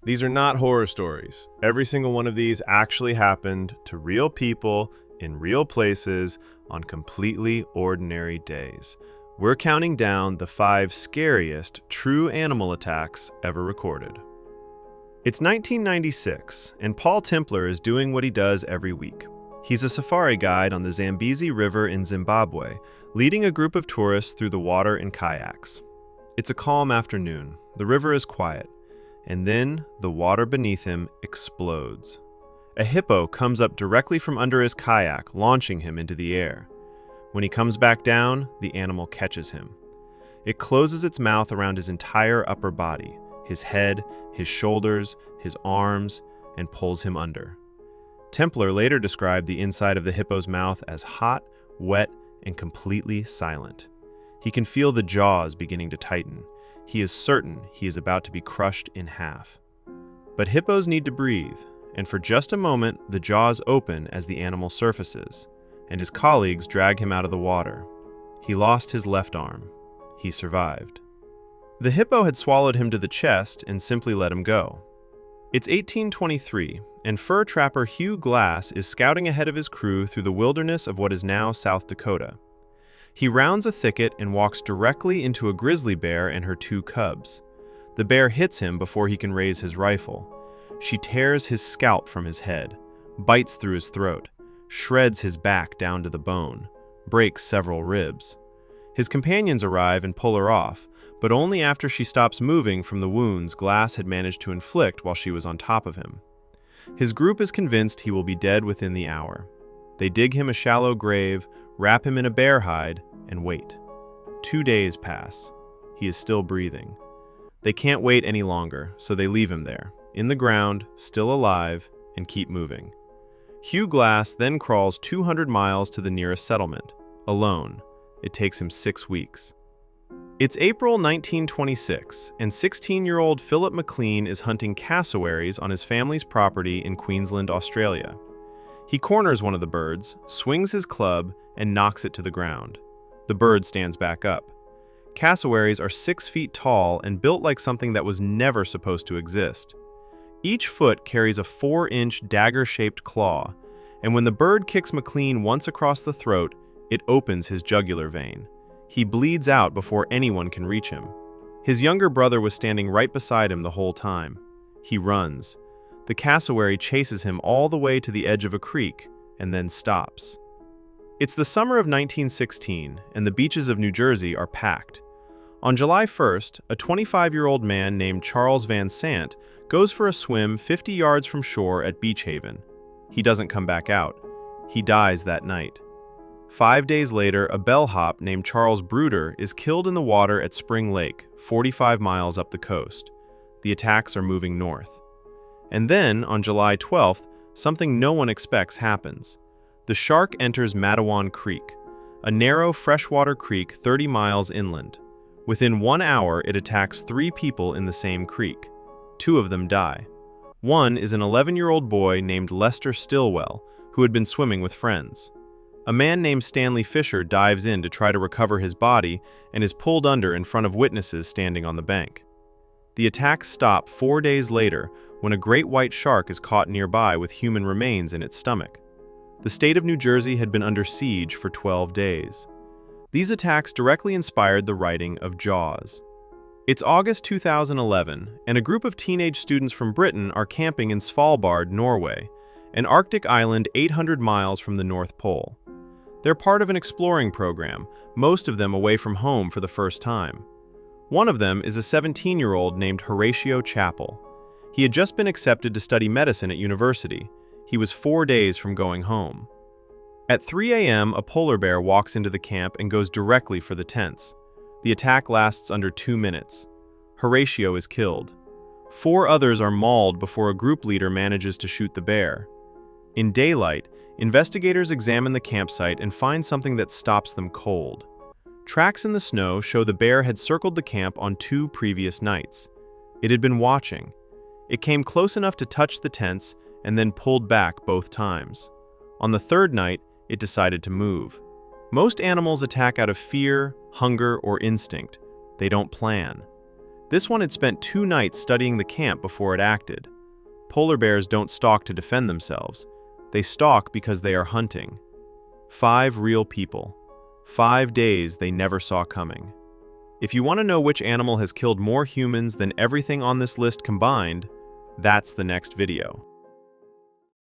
These are not horror stories. Every single one of these actually happened to real people in real places on completely ordinary days. We're counting down the 5 scariest true animal attacks ever recorded. It's 1996, and Paul Templer is doing what he does every week. He's a safari guide on the Zambezi River in Zimbabwe, leading a group of tourists through the water in kayaks. It's a calm afternoon. The river is quiet. And then the water beneath him explodes. A hippo comes up directly from under his kayak, launching him into the air. When he comes back down, the animal catches him. It closes its mouth around his entire upper body, his head, his shoulders, his arms, and pulls him under. Templer later described the inside of the hippo's mouth as hot, wet, and completely silent. He can feel the jaws beginning to tighten. He is certain he is about to be crushed in half. But hippos need to breathe, and for just a moment, the jaws open as the animal surfaces, and his colleagues drag him out of the water. He lost his left arm. He survived. The hippo had swallowed him to the chest and simply let him go. It's 1823, and fur trapper Hugh Glass is scouting ahead of his crew through the wilderness of what is now South Dakota. He rounds a thicket and walks directly into a grizzly bear and her 2 cubs. The bear hits him before he can raise his rifle. She tears his scalp from his head, bites through his throat, shreds his back down to the bone, breaks several ribs. His companions arrive and pull her off, but only after she stops moving from the wounds Glass had managed to inflict while she was on top of him. His group is convinced he will be dead within the hour. They dig him a shallow grave, wrap him in a bear hide, and wait. 2 days pass. He is still breathing. They can't wait any longer, so they leave him there, in the ground, still alive, and keep moving. Hugh Glass then crawls 200 miles to the nearest settlement, alone. It takes him 6 weeks. It's April 1926, and 16-year-old Phillip McClean is hunting cassowaries on his family's property in Queensland, Australia. He corners one of the birds, swings his club, and knocks it to the ground. The bird stands back up. Cassowaries are 6 feet tall and built like something that was never supposed to exist. Each foot carries a 4-inch dagger-shaped claw, and when the bird kicks McClean once across the throat, it opens his jugular vein. He bleeds out before anyone can reach him. His younger brother was standing right beside him the whole time. He runs. The cassowary chases him all the way to the edge of a creek and then stops. It's the summer of 1916, and the beaches of New Jersey are packed. On July 1st, a 25-year-old man named Charles Van Sant goes for a swim 50 yards from shore at Beach Haven. He doesn't come back out. He dies that night. 5 days later, a bellhop named Charles Bruder is killed in the water at Spring Lake, 45 miles up the coast. The attacks are moving north. And then, on July 12th, something no one expects happens. The shark enters Matawan Creek, a narrow freshwater creek 30 miles inland. Within 1 hour, it attacks 3 people in the same creek. 2 of them die. One is an 11-year-old boy named Lester Stillwell, who had been swimming with friends. A man named Stanley Fisher dives in to try to recover his body and is pulled under in front of witnesses standing on the bank. The attacks stop 4 days later when a great white shark is caught nearby with human remains in its stomach. The state of New Jersey had been under siege for 12 days. These attacks directly inspired the writing of Jaws. It's August 2011, and a group of teenage students from Britain are camping in Svalbard, Norway, an Arctic island 800 miles from the North Pole. They're part of an exploring program, most of them away from home for the first time. One of them is a 17-year-old named Horatio Chapple. He had just been accepted to study medicine at university. He was 4 days from going home. At 3 a.m., a polar bear walks into the camp and goes directly for the tents. The attack lasts under 2 minutes. Horatio is killed. 4 others are mauled before a group leader manages to shoot the bear. In daylight, investigators examine the campsite and find something that stops them cold. Tracks in the snow show the bear had circled the camp on 2 previous nights. It had been watching. It came close enough to touch the tents and then pulled back both times. On the 3rd night, it decided to move. Most animals attack out of fear, hunger, or instinct. They don't plan. This one had spent 2 nights studying the camp before it acted. Polar bears don't stalk to defend themselves. They stalk because they are hunting. 5 real people. 5 days they never saw coming. If you want to know which animal has killed more humans than everything on this list combined, that's the next video.